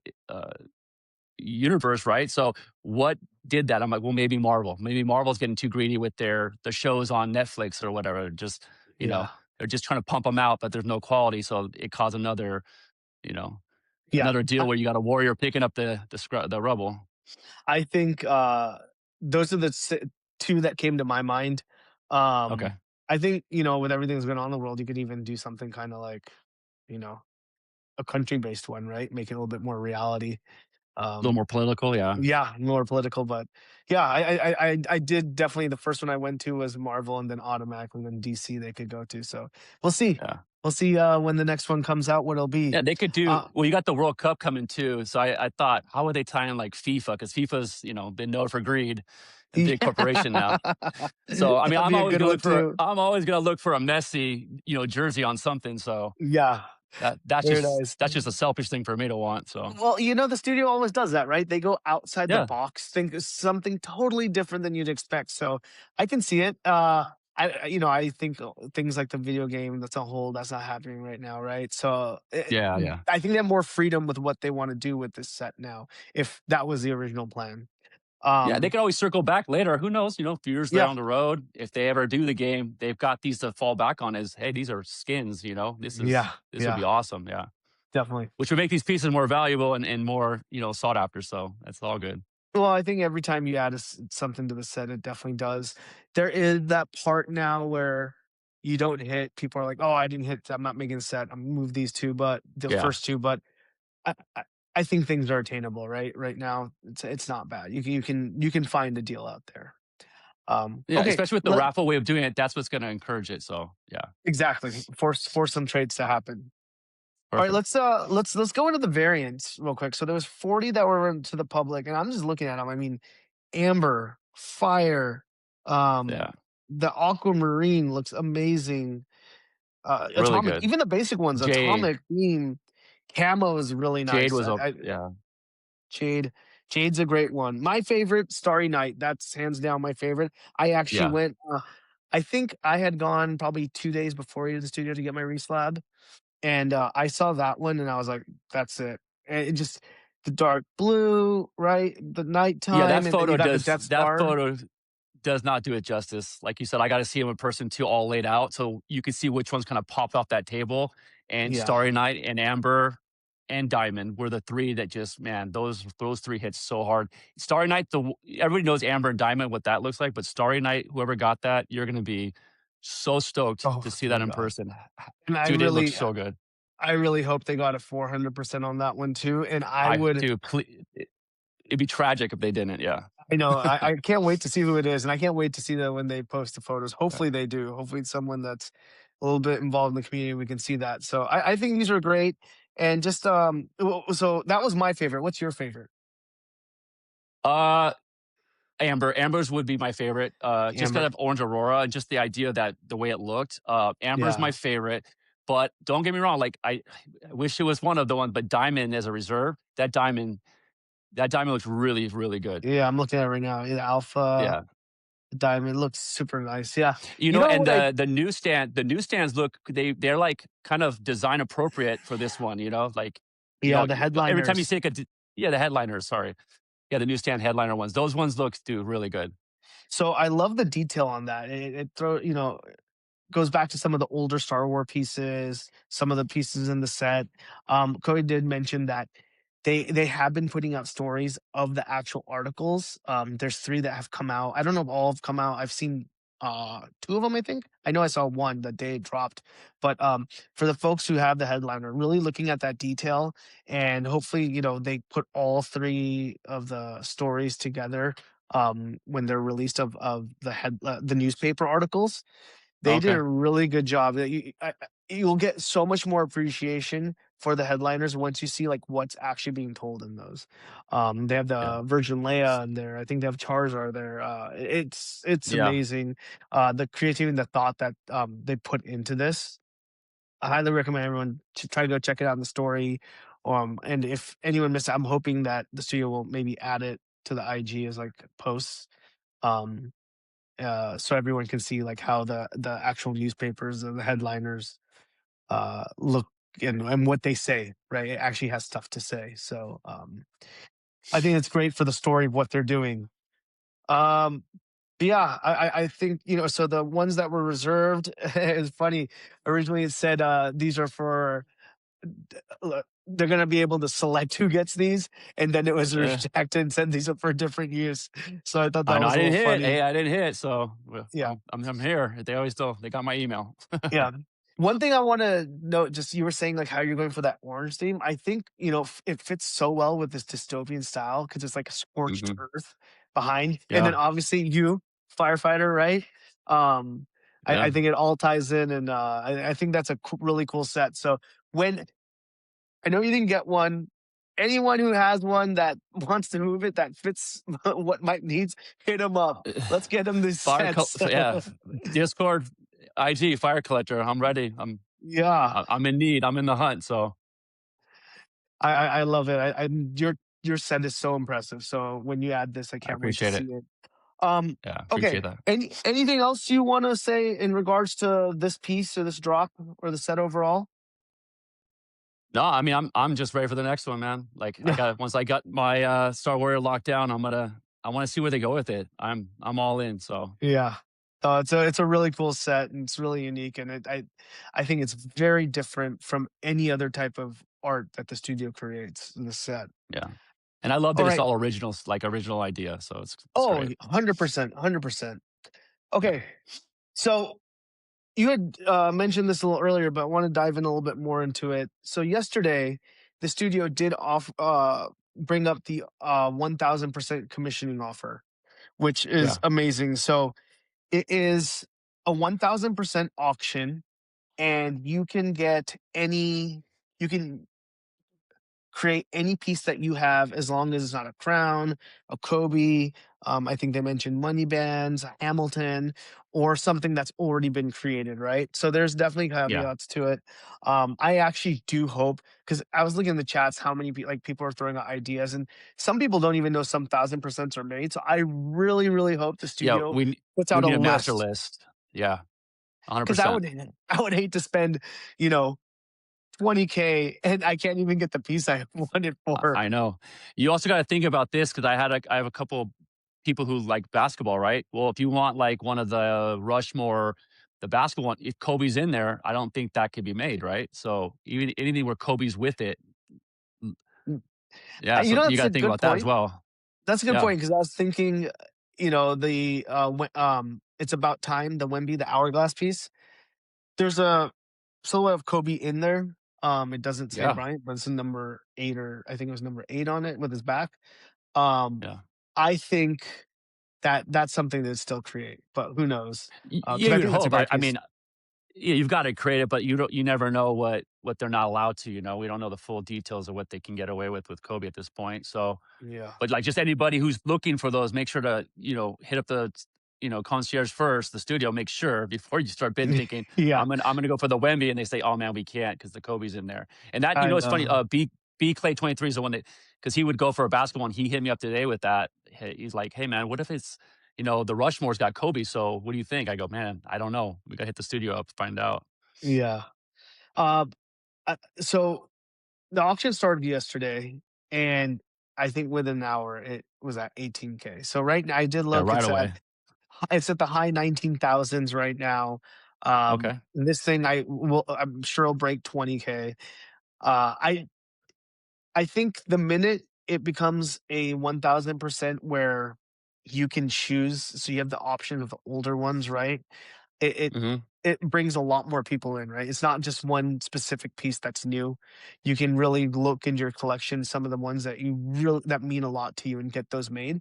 Speaker 2: universe, right? So what did that? I'm like, well, maybe Marvel. Maybe Marvel's getting too greedy with the shows on Netflix or whatever. Just
Speaker 1: Yeah,
Speaker 2: they're just trying to pump them out, but there's no quality, so it caused you know
Speaker 1: yeah.
Speaker 2: another deal where you got a warrior picking up the rubble.
Speaker 1: I think those are the two that came to my mind.
Speaker 2: Okay,
Speaker 1: I think with everything that's going on in the world, you could even do something kind of like you know a country based one, right? Make it a little bit more reality.
Speaker 2: a little
Speaker 1: Um,
Speaker 2: more political, yeah,
Speaker 1: yeah, more political, but yeah, I did definitely. The first one I went to was Marvel, and then automatically then DC they could go to. So we'll see.
Speaker 2: yeah.
Speaker 1: We'll see when the next one comes out what it'll be.
Speaker 2: Yeah, they could do
Speaker 1: Uh,
Speaker 2: well, you got the World Cup coming too, so I thought, how would they tie in, like, FIFA? Because FIFA's, been known for greed, a big corporation now.
Speaker 1: yeah,
Speaker 2: So, I mean,
Speaker 1: that'd be a good one too.
Speaker 2: I'm always gonna look for a Messi, jersey on something, so
Speaker 1: Yeah,
Speaker 2: that's
Speaker 1: very
Speaker 2: just
Speaker 1: nice.
Speaker 2: that's just a selfish thing for me to want, so
Speaker 1: Well, the studio always does that, right? They go outside the
Speaker 2: yeah,
Speaker 1: box, think of something totally different than you'd expect. So I can see it. I think things like the video game, that's a whole that's not happening right now, right? So
Speaker 2: yeah, yeah.
Speaker 1: I think they have more freedom with what they want to do with this set now. If that was the original plan,
Speaker 2: Yeah, they
Speaker 1: um,
Speaker 2: can always circle back later, who knows, a few years
Speaker 1: yeah,
Speaker 2: down the road, if they ever do the game, they've got these to fall back on as, "Hey, these are skins,"
Speaker 1: yeah,
Speaker 2: this would
Speaker 1: yeah,
Speaker 2: be awesome, yeah.
Speaker 1: definitely.
Speaker 2: Which would make these pieces more valuable and more, sought after, so that's all good.
Speaker 1: Well, I think every time you add something to the set, it definitely does. There is that part now where you don't hit. People are like, "Oh, I didn't hit. I'm not making a set. I'm gonna move these two, but the
Speaker 2: Yeah.
Speaker 1: first two." But I, I, I think things are attainable, right? Right now, it's not bad. You can find a deal out there.
Speaker 2: Yeah,
Speaker 1: Okay,
Speaker 2: especially with the raffle way of doing it, that's what's gonna encourage it, so, yeah,
Speaker 1: exactly. Force some trades to happen. All right,
Speaker 2: perfect.
Speaker 1: let's go into the variants real quick. So there was 40 that were to the public, and I'm just looking at them. I mean, amber, fire,
Speaker 2: Yeah,
Speaker 1: the aquamarine looks amazing.
Speaker 2: really
Speaker 1: Atomic,
Speaker 2: good.
Speaker 1: even the basic ones,
Speaker 2: Jade
Speaker 1: atomic beam, camo is really
Speaker 2: Jade
Speaker 1: nice.
Speaker 2: was a yeah,
Speaker 1: Jade, Jade's a great one. My favorite, Starry Night. That's hands down my favorite. I actually
Speaker 2: yeah,
Speaker 1: went. I think I had gone probably 2 days before to the studio to get my reslab, and I saw that one, and I was like, "That's it." And it just the dark blue, right? The
Speaker 2: yeah,
Speaker 1: nighttime, and then you got the Death
Speaker 2: that
Speaker 1: Star.
Speaker 2: photo does not do it justice. Like you said, I gotta see them in person too, all laid out, so you can see which ones kinda popped off that table, and
Speaker 1: Yeah.
Speaker 2: Starry Night and Amber and Diamond were the 3 that just man, those 3 hit so hard. Starry Night, everybody knows Amber and Diamond, what that looks like, but Starry Night, whoever got that, you're gonna be so stoked to
Speaker 1: Oh
Speaker 2: see that
Speaker 1: my
Speaker 2: in
Speaker 1: god.
Speaker 2: person.
Speaker 1: And
Speaker 2: Dude, it looks so good.
Speaker 1: I really hope they got a 400% on that one too, and I would
Speaker 2: Dude, it'd be tragic if they didn't, yeah.
Speaker 1: I know, I can't wait to see who it is, and I can't wait to see that when they post the photos.
Speaker 2: Yeah.
Speaker 1: Hopefully they do. Hopefully it's someone that's a little bit involved in the community, we can see that. So I think these are great, and just, so that was my favorite. What's your favorite?
Speaker 2: Uh, Amber's would be my favorite, just 'cause
Speaker 1: Amber?
Speaker 2: of Orange Aurora and just the idea that the way it looked. Amber's my
Speaker 1: Yeah.
Speaker 2: favorite, but don't get me wrong, like, I wish it was one of the ones, but Diamond as a reserve, that diamond looks really, really good.
Speaker 1: Yeah, I'm looking at it right now. Yeah, alpha,
Speaker 2: Yeah.
Speaker 1: diamond looks super nice. Yeah. You know
Speaker 2: And
Speaker 1: what I
Speaker 2: the newsstands look they're, like, kind of design appropriate for this one, like,
Speaker 1: Yeah, the
Speaker 2: every time you
Speaker 1: headliners.
Speaker 2: take yeah, the headliners, sorry. Yeah, the newsstand headliner ones. Those ones look do really good.
Speaker 1: So I love the detail on that. It throw you know goes back to some of the older Star Wars pieces, some of the pieces in the set. Cody did mention that they have been putting out stories of the actual articles. There's three that have come out. I don't know if all have come out. I've seen two of them. I think I know I saw one the day it dropped. But for the folks who have the headliner, really looking at that detail, and hopefully they put all three of the stories together when they're released of the newspaper articles. They did
Speaker 2: Okay.
Speaker 1: a really good job. You'll get so much more appreciation for the headliners once you see, like, what's actually being told in those. They have
Speaker 2: Yeah.
Speaker 1: the Virgin Leia in there. I think they have Charizard there. It's
Speaker 2: Yeah.
Speaker 1: amazing, the creativity and the thought that, they put into this. I highly recommend everyone to try to go check it out in the story, and if anyone missed it, I'm hoping that the studio will maybe add it to the IG as, like, posts, um so everyone can see like how the actual newspapers and the headliners look and what they say, right? It actually has stuff to say. So I think it's great for the story of what they're doing. um but yeah, I think so the ones that were reserved is funny. Originally it said these are for they're going to be able to select who gets these, and then it was
Speaker 2: Eh,
Speaker 1: rejected and said these are for different use. So I thought
Speaker 2: I
Speaker 1: that
Speaker 2: know
Speaker 1: was
Speaker 2: I
Speaker 1: a little
Speaker 2: didn't hit.
Speaker 1: funny.
Speaker 2: Hey, I didn't hit. So well,
Speaker 1: Yeah.
Speaker 2: I'm here. They always still they got my email.
Speaker 1: Yeah. One thing I wanna note, just you were saying, like, how you're going for that orange theme. I think, it fits so well with this dystopian style because it's like a scorched
Speaker 2: Hmm.
Speaker 1: earth behind, and then
Speaker 2: Yeah.
Speaker 1: obviously you, firefighter, right? Um, I
Speaker 2: Yeah.
Speaker 1: think it all ties in, and, I think that's a really cool set. So when I know you didn't get one, anyone who has one that wants to move it that fits what Mike needs, hit him up. Let's get him these sets.
Speaker 2: Yeah. Discord, IG, Fire Collector. I'm ready.
Speaker 1: Yeah.
Speaker 2: I'm in need. I'm in the hunt. So
Speaker 1: I love it. Your set is so impressive. So when you add this, I
Speaker 2: I
Speaker 1: can't wait to
Speaker 2: appreciate
Speaker 1: see
Speaker 2: it.
Speaker 1: it.
Speaker 2: Yeah, appreciate
Speaker 1: Okay.
Speaker 2: that.
Speaker 1: Anything else you want to say in regards to this piece or this drop or the set overall?
Speaker 2: No, I mean I'm just ready for the next one, man. Like I got once I got my Star Warrior locked down, I want to see where they go with it. I'm all in. So
Speaker 1: Yeah. It's a really cool set, and it's really unique, and I think it's very different from any other type of art that the studio creates in the set.
Speaker 2: yeah, and I love
Speaker 1: All
Speaker 2: that it's
Speaker 1: right.
Speaker 2: all originals, like original idea. So it's
Speaker 1: Oh,
Speaker 2: great.
Speaker 1: 100%, 100%.
Speaker 2: Yeah,
Speaker 1: Okay. So you had mentioned this a little earlier, but I want to dive in a little bit more into it. So yesterday, the studio did bring up the 1,000% commissioning offer, which is
Speaker 2: yeah,
Speaker 1: amazing. So it is a 1,000% auction, and you can create any piece that you have as long as it's not a crown, a Kobe. I think they mentioned money bands, Hamilton, or something that's already been created, right? So there's definitely
Speaker 2: yeah.
Speaker 1: caveats to it. I actually do hope, because I was looking in the chats how many like people are throwing out ideas, and some people don't even know some 1,000% are made. So I really, really hope the
Speaker 2: Yeah,
Speaker 1: studio puts
Speaker 2: we
Speaker 1: out a
Speaker 2: need a master
Speaker 1: list,
Speaker 2: list. Yeah,
Speaker 1: because I
Speaker 2: 100%.
Speaker 1: would I would hate to spend you know 20K and I can't even get the piece I wanted for.
Speaker 2: I know. You also got to think about this because I have a couple people who like basketball, right? Well, if you want like one of the Rushmore, the basketball one, if Kobe's in there, I don't think that could be made, right? So even anything where Kobe's with it, mm, yeah. So you
Speaker 1: That's
Speaker 2: got
Speaker 1: a
Speaker 2: to think
Speaker 1: good
Speaker 2: about that as
Speaker 1: point.
Speaker 2: well.
Speaker 1: That's a good
Speaker 2: Yeah,
Speaker 1: point because I was thinking, it's about time, the Wemby, the hourglass piece. There's a silhouette of Kobe in there. It doesn't say
Speaker 2: yeah,
Speaker 1: Bryant, but it's a number 8, or I think it was number 8 on it with his back. Um,
Speaker 2: yeah.
Speaker 1: I think that that's something to still create, but who knows?
Speaker 2: Yeah,
Speaker 1: Because I
Speaker 2: you'd
Speaker 1: think that's a
Speaker 2: hope.
Speaker 1: great
Speaker 2: I
Speaker 1: piece.
Speaker 2: mean, yeah, you've got to create it, but you never know what they're not allowed to. You know, we don't know the full details of what they can get away with Kobe at this point. So
Speaker 1: Yeah.
Speaker 2: but, like, just anybody who's looking for those, make sure to, hit up the, concierge first, the studio, make sure before you start bidding thinking,
Speaker 1: Yeah,
Speaker 2: I'm gonna go for the Wemby," and they say, "Oh, man, we can't because the Kobe's in there." And that
Speaker 1: I
Speaker 2: it's funny,
Speaker 1: know.
Speaker 2: B Clay 23 is the one that because he would go for a basketball, and he hit me up today with that. He's like, "Hey, man, what if it's, the Rushmore's got Kobe, so what do you think?" I go, "Man, I don't know. We gotta hit the studio up to find out."
Speaker 1: Yeah. Uh, so the auction started yesterday, and I think within an hour it was at 18K. So right now I did
Speaker 2: Yeah,
Speaker 1: look,
Speaker 2: right away.
Speaker 1: it's at the high 19,000s right now.
Speaker 2: Okay.
Speaker 1: This thing I'm sure it'll break 20K. Uh, I I think the minute it becomes a 1000% where you can choose, so you have the option of the older ones, right? It it
Speaker 2: Mhm.
Speaker 1: it brings a lot more people in, right? It's not just one specific piece that's new. You can really look in your collection, some of the ones that you really that mean a lot to you, and get those made.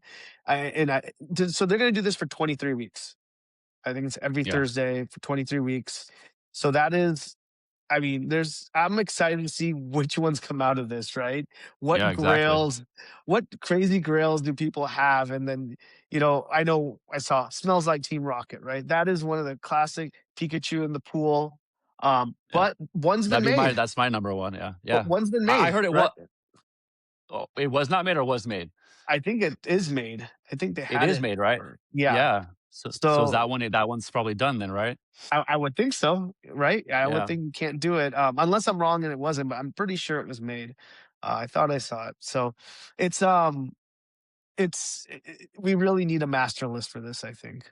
Speaker 1: So they're gonna do this for 23 weeks. I think it's every
Speaker 2: Yeah.
Speaker 1: Thursday for 23 weeks. So that is, I mean, I'm excited to see which ones come out of this, right?
Speaker 2: Yeah,
Speaker 1: What
Speaker 2: exactly.
Speaker 1: grails, what crazy grails do people have? And then, I know I saw Smells Like Team Rocket, right? That is one of the classic Pikachu in the pool.
Speaker 2: Yeah.
Speaker 1: But one's been made.
Speaker 2: That's my number 1, yeah,
Speaker 1: But
Speaker 2: yeah.
Speaker 1: one's been
Speaker 2: I
Speaker 1: made,
Speaker 2: heard
Speaker 1: right?
Speaker 2: it was not made or was made?
Speaker 1: I think it is made. I think they
Speaker 2: It
Speaker 1: had
Speaker 2: is
Speaker 1: it.
Speaker 2: made, right?
Speaker 1: Or yeah.
Speaker 2: Yeah. So is
Speaker 1: So
Speaker 2: that one's probably done then, right?
Speaker 1: I would think so, right? I would
Speaker 2: Yeah.
Speaker 1: think you can't do it, unless I'm wrong and it wasn't, but I'm pretty sure it was made. I thought I saw it. So it's we really need a master list for this, I think.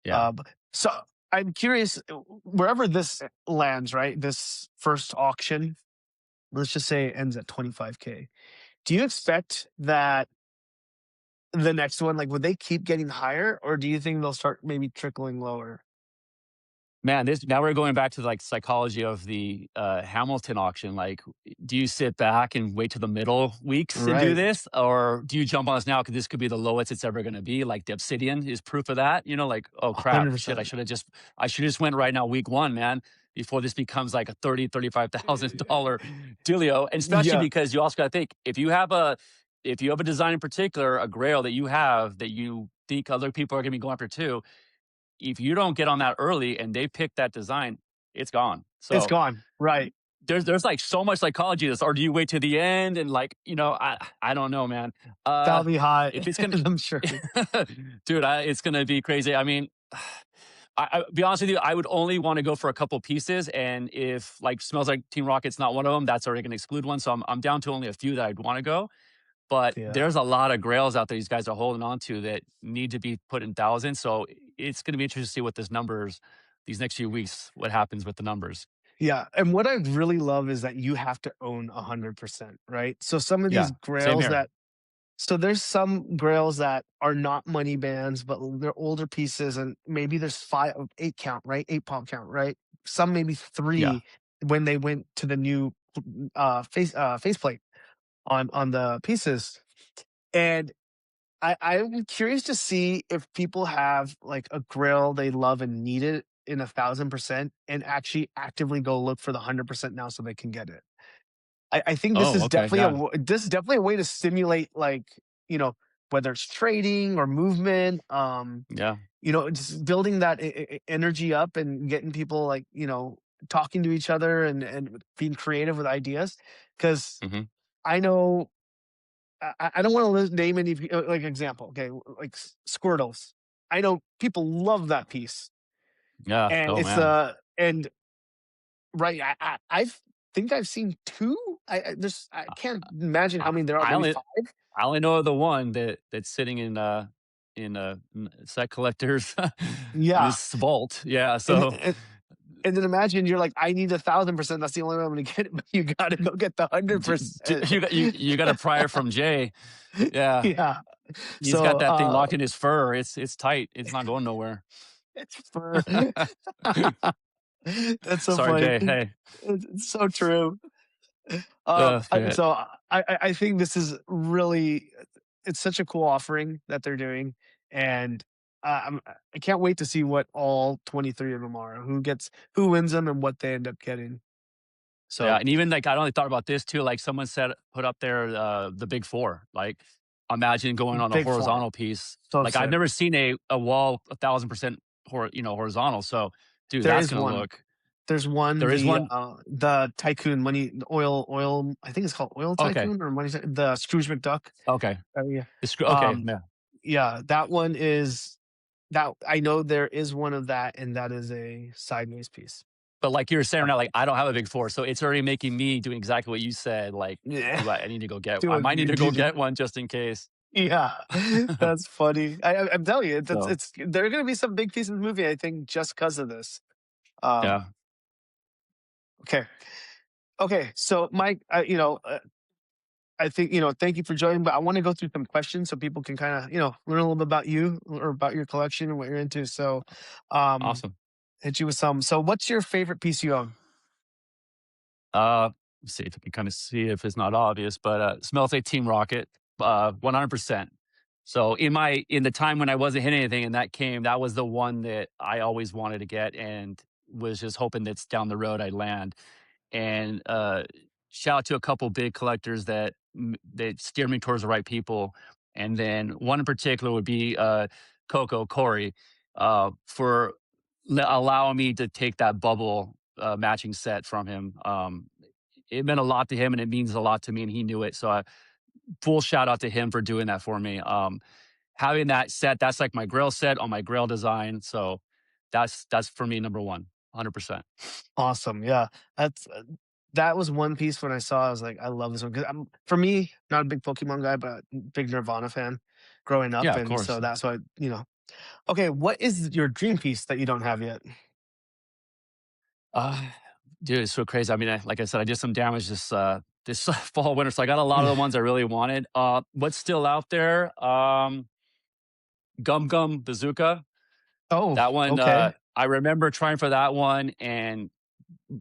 Speaker 2: Yeah.
Speaker 1: So I'm curious, wherever this lands, right? This first auction, let's just say it ends at 25K. Do you expect that the next one, like, would they keep getting higher, or do you think they'll start maybe trickling lower?
Speaker 2: Man, this now we're going back to, like, psychology of the, Hamilton auction, like, do you sit back and wait till the middle weeks and do
Speaker 1: Right.
Speaker 2: this? Or do you jump on this now because this could be the lowest it's ever gonna be, like, the Obsidian is proof of that, like, "Oh, crap, shit,
Speaker 1: 100%.
Speaker 2: I should just went right now week 1, man, before this becomes like a $30,000-$35,000 dealio," and especially
Speaker 1: Yeah,
Speaker 2: because you also gotta think, if you have a design in particular, a grail that you have that you think other people are gonna be going after too, if you don't get on that early and they pick that design, it's gone.
Speaker 1: it's
Speaker 2: So
Speaker 1: gone. Right.
Speaker 2: there's like so much psychology to this, or do you wait to the end and like, I don't know, man.
Speaker 1: That'll be hot,
Speaker 2: If it's gonna
Speaker 1: I'm sure.
Speaker 2: dude, it's gonna be crazy. I mean, I be honest with you, I would only want to go for a couple pieces, and if like Smells Like Team Rocket's not one of them, that's already gonna exclude one. So I'm down to only a few that I'd want to go. But
Speaker 1: Yeah.
Speaker 2: there's a lot of grails out there these guys are holding on to that need to be put in thousands. So it's going to be interesting to see what this numbers these next few weeks, what happens with the numbers.
Speaker 1: Yeah, and what I really love is that you have to own 100%, right? So some of these
Speaker 2: Yeah, same
Speaker 1: grails
Speaker 2: here.
Speaker 1: that so there's some grails that are not money bands, but they're older pieces, and maybe there's 8 count, right? 8 pop count, right? Some maybe
Speaker 2: Yeah.
Speaker 1: 3 when they went to the new, faceplate on the pieces, and I'm curious to see if people have, like, a grill they love and need it in 1,000% and actually actively go look for the 100% now so they can get it. I think
Speaker 2: Oh, okay. Yeah.
Speaker 1: this is definitely a way to stimulate, like, you know, whether it's trading or movement,
Speaker 2: Yeah.
Speaker 1: just building that energy up and getting people, like, talking to each other and being creative with ideas. Because
Speaker 2: Hmm.
Speaker 1: I know I don't want to name any like example. Okay, like Squirtles. I know people love that piece,
Speaker 2: Yeah.
Speaker 1: and
Speaker 2: Oh man.
Speaker 1: and right. I think I've seen two. I can't imagine how
Speaker 2: I,
Speaker 1: many there are.
Speaker 2: I
Speaker 1: Maybe
Speaker 2: only
Speaker 1: five.
Speaker 2: I only know of the one that's sitting set collectors in
Speaker 1: Yeah,
Speaker 2: his vault. Yeah.
Speaker 1: and
Speaker 2: So
Speaker 1: and, and then imagine you're like, I need 1,000%. That's the only way I'm going to get it. But you got to go get the 100%.
Speaker 2: you got a prior from Jay. Yeah.
Speaker 1: Yeah.
Speaker 2: He's
Speaker 1: So
Speaker 2: got that thing locked in his fur. It's tight. It's not going nowhere.
Speaker 1: it's for that's so
Speaker 2: Sorry,
Speaker 1: funny.
Speaker 2: Jay. Hey.
Speaker 1: It's so true.
Speaker 2: Shit.
Speaker 1: So I think this is really, it's such a cool offering that they're doing, and I can't wait to see what all 23 of them are. Who wins them and what they end up getting.
Speaker 2: Yeah,
Speaker 1: So
Speaker 2: and even like I only thought about this too. Like someone said, put up there the big four. Like imagine going on a
Speaker 1: big four,
Speaker 2: horizontal piece.
Speaker 1: so
Speaker 2: Like I've
Speaker 1: sick.
Speaker 2: never seen a wall 1,000% horizontal. So, dude,
Speaker 1: There
Speaker 2: that's
Speaker 1: is
Speaker 2: gonna
Speaker 1: one.
Speaker 2: look.
Speaker 1: There's one,
Speaker 2: There is one.
Speaker 1: the tycoon money, the oil. I think it's called oil
Speaker 2: Okay,
Speaker 1: tycoon or money. The Scrooge McDuck.
Speaker 2: okay,
Speaker 1: Yeah.
Speaker 2: okay,
Speaker 1: Um,
Speaker 2: yeah,
Speaker 1: yeah, that one is that I know there is one of that, and that is a sideways piece.
Speaker 2: But like you were saying right now, like I don't have a big four, so it's already making me do exactly what you said. Like,
Speaker 1: Yeah,
Speaker 2: I need to go get. I might need
Speaker 1: doing
Speaker 2: to go
Speaker 1: did
Speaker 2: get one just in case.
Speaker 1: yeah, that's funny. I'm telling you,
Speaker 2: So
Speaker 1: it's there are gonna be some big pieces of the movie, I think, just because of this. Um,
Speaker 2: yeah,
Speaker 1: okay. Okay, so Mike, I think, thank you for joining, but I want to go through some questions so people can kind of, learn a little bit about you or about your collection and what you're into. So, um,
Speaker 2: awesome.
Speaker 1: hit you with some. So, what's your favorite piece you own?
Speaker 2: Let's see if I can kind of see if it's not obvious, but smells like Team Rocket, 100%. So in the time when I wasn't hitting anything and that came, that was the one that I always wanted to get and was just hoping that's down the road I'd land. And shout out to a couple big collectors that steered me towards the right people. And then one in particular would be Coco Corey for allowing me to take that bubble matching set from him. It meant a lot to him, and it means a lot to me, and he knew it. So, full shout out to him for doing that for me. Having that set, that's like my Grail set on my Grail design. So, that's for me number one, 100%.
Speaker 1: Awesome. Yeah. That's that was one piece when I saw, I was like, I love this one. Cause for me, not a big Pokemon guy, but big Nirvana fan growing up.
Speaker 2: Yeah, of
Speaker 1: And so
Speaker 2: course.
Speaker 1: that's why, okay. What is your dream piece that you don't have yet?
Speaker 2: Uh, dude, it's so crazy. I mean, like I said, I did some damage this fall winter, so I got a lot of the ones I really wanted. What's still out there? Gum Gum Bazooka.
Speaker 1: Oh,
Speaker 2: That one,
Speaker 1: okay.
Speaker 2: I remember trying for that one and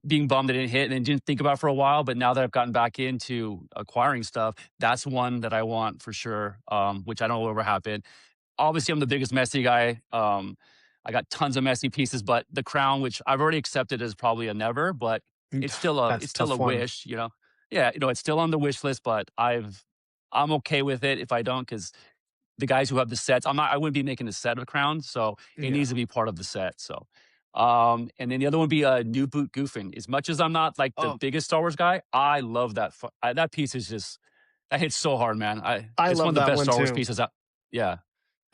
Speaker 2: being bummed it didn't hit, and then didn't think about it for a while. But now that I've gotten back into acquiring stuff, that's one that I want for sure. Which I don't know will ever happen. Obviously, I'm the biggest messy guy. I got tons of messy pieces, but the crown, which I've already accepted, is probably a never, but
Speaker 1: That's
Speaker 2: it's
Speaker 1: a
Speaker 2: still a
Speaker 1: tough one.
Speaker 2: wish, you know. Yeah, it's still on the wish list, but I'm okay with it if I don't, because the guys who have the sets, I wouldn't be making a set of crowns, so it needs
Speaker 1: Yeah.
Speaker 2: to be part of the set. So, and then the other one would be a new boot goofing. As much as I'm not like the
Speaker 1: Oh,
Speaker 2: biggest Star Wars guy, I love that. That piece is just that hits so hard, man.
Speaker 1: I
Speaker 2: It's one
Speaker 1: love
Speaker 2: of the
Speaker 1: that
Speaker 2: best
Speaker 1: one
Speaker 2: Star Wars
Speaker 1: too.
Speaker 2: pieces. Out, yeah.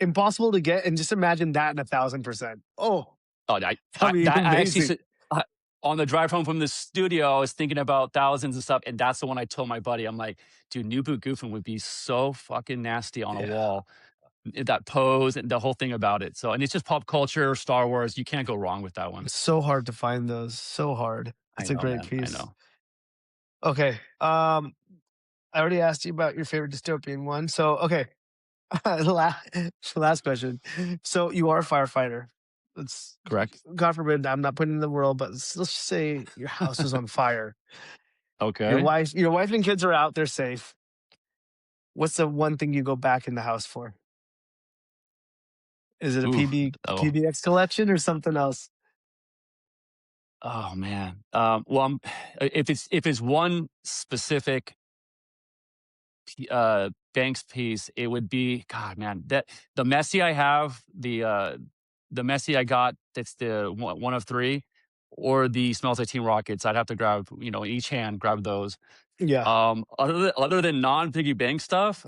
Speaker 1: Impossible to get, and just imagine that in 1,000%. Oh,
Speaker 2: Oh,
Speaker 1: that'd be
Speaker 2: I actually
Speaker 1: amazing.
Speaker 2: said on the drive home from the studio, I was thinking about thousands and stuff, and that's the one I told my buddy. I'm like, dude, New Boot Goofing would be so fucking nasty on a
Speaker 1: Yeah.
Speaker 2: wall. That pose and the whole thing about it. So, and it's just pop culture, Star Wars. You can't go wrong with that one.
Speaker 1: It's so hard to find those. So hard.
Speaker 2: I
Speaker 1: It's a
Speaker 2: know,
Speaker 1: great
Speaker 2: man. I
Speaker 1: piece.
Speaker 2: know.
Speaker 1: Okay. I already asked you about your favorite dystopian one. So, okay. La- Last question. So, you are a firefighter. Let's,
Speaker 2: Correct.
Speaker 1: God forbid, I'm not putting in the world, but let's just say your house is on fire.
Speaker 2: Okay.
Speaker 1: Your wife and kids are out. They're safe. What's the one thing you go back in the house for? Is it a
Speaker 2: Ooh. Oh.
Speaker 1: PBX collection or something else?
Speaker 2: Oh man. Well, if it's one specific Banks piece, it would be God, man. That the messy I have, the messy I got. That's the one of three, or the smells like Teen Rockets. I'd have to grab, in each hand, grab those.
Speaker 1: Yeah.
Speaker 2: Other than non Piggy Bank stuff,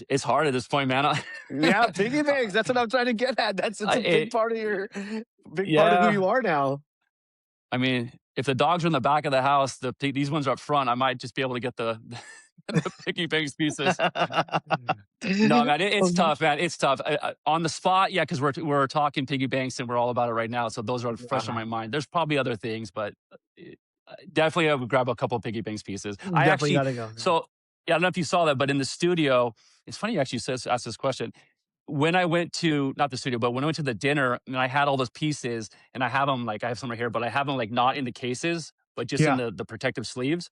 Speaker 2: it's hard at this point, man.
Speaker 1: Yeah, piggy banks. That's what I'm trying to get at. It's a big
Speaker 2: It,
Speaker 1: part of big part of who you
Speaker 2: yeah.
Speaker 1: are now.
Speaker 2: I mean, if the dogs are in the back of the house, these ones are up front. I might just be able to get the the Piggy Banks pieces. No, man, it's
Speaker 1: Um,
Speaker 2: tough, man. It's tough. On the spot, yeah, because we're talking piggy banks and we're all about it right now. So those are fresh on
Speaker 1: yeah,
Speaker 2: my mind. There's probably other things, but definitely I would grab a couple of piggy banks pieces. I
Speaker 1: definitely
Speaker 2: actually,
Speaker 1: gotta go.
Speaker 2: so yeah, I don't know if you saw that, but in the studio, it's funny you actually asked this question. When I went to not the studio, but when I went to the dinner and I had all those pieces and I have them like I have some right here, but I have them like not in the cases, but just in
Speaker 1: Yeah.
Speaker 2: the protective sleeves.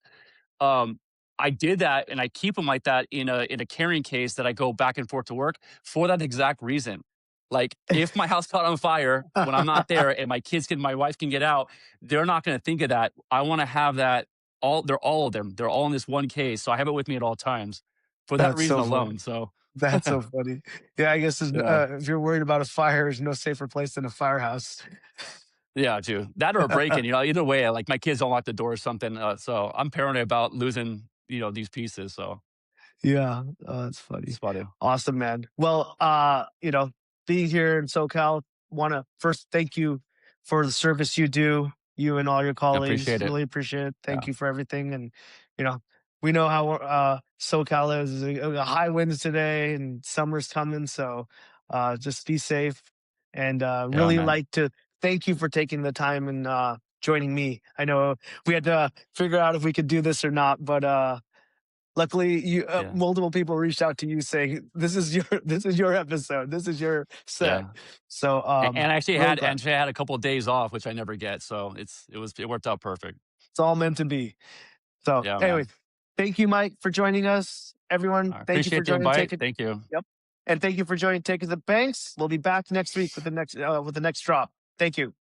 Speaker 2: Um, I did that and I keep them like that in a carrying case that I go back and forth to work for that exact reason. Like if my house caught on fire when I'm not there and my wife can get out, they're not going to think of that. I want to have that they're all of them. They're all in this one case. So I have it with me at all times for that
Speaker 1: That's
Speaker 2: reason
Speaker 1: so funny.
Speaker 2: alone. So
Speaker 1: That's so funny. Yeah, I guess
Speaker 2: yeah.
Speaker 1: if you're worried about a fire, there's no safer place than a firehouse.
Speaker 2: Yeah, too. That or a break-in, either way, like my kids don't lock the door or something. So I'm paranoid about losing, these pieces. So
Speaker 1: Yeah, that's
Speaker 2: it's
Speaker 1: funny.
Speaker 2: funny.
Speaker 1: Awesome, man. Well, being here in SoCal, want to first thank you for the service you do, you and all your
Speaker 2: I
Speaker 1: colleagues.
Speaker 2: appreciate it.
Speaker 1: Really appreciate it.
Speaker 2: Yeah.
Speaker 1: Thank you for everything. And you know, we know how SoCal is. High winds today, and summer's coming. So just be safe. And
Speaker 2: Yeah,
Speaker 1: really
Speaker 2: man.
Speaker 1: like to thank you for taking the time and joining me. I know we had to figure out if we could do this or not, but luckily, you
Speaker 2: Yeah.
Speaker 1: multiple people reached out to you saying, "This is your this is your episode. This is your set."
Speaker 2: Yeah.
Speaker 1: So,
Speaker 2: And I
Speaker 1: really glad.
Speaker 2: actually had a couple of days off, which I never get. So it worked out perfect.
Speaker 1: It's all meant to be. So,
Speaker 2: Yeah,
Speaker 1: anyway,
Speaker 2: man.
Speaker 1: thank you, Mike, for joining us. Everyone,
Speaker 2: I
Speaker 1: thank you for
Speaker 2: appreciate the
Speaker 1: joining
Speaker 2: invite.
Speaker 1: Take It.
Speaker 2: Thank you.
Speaker 1: Yep, and thank you for joining Take It to the Banks. We'll be back next week with the next drop. Thank you.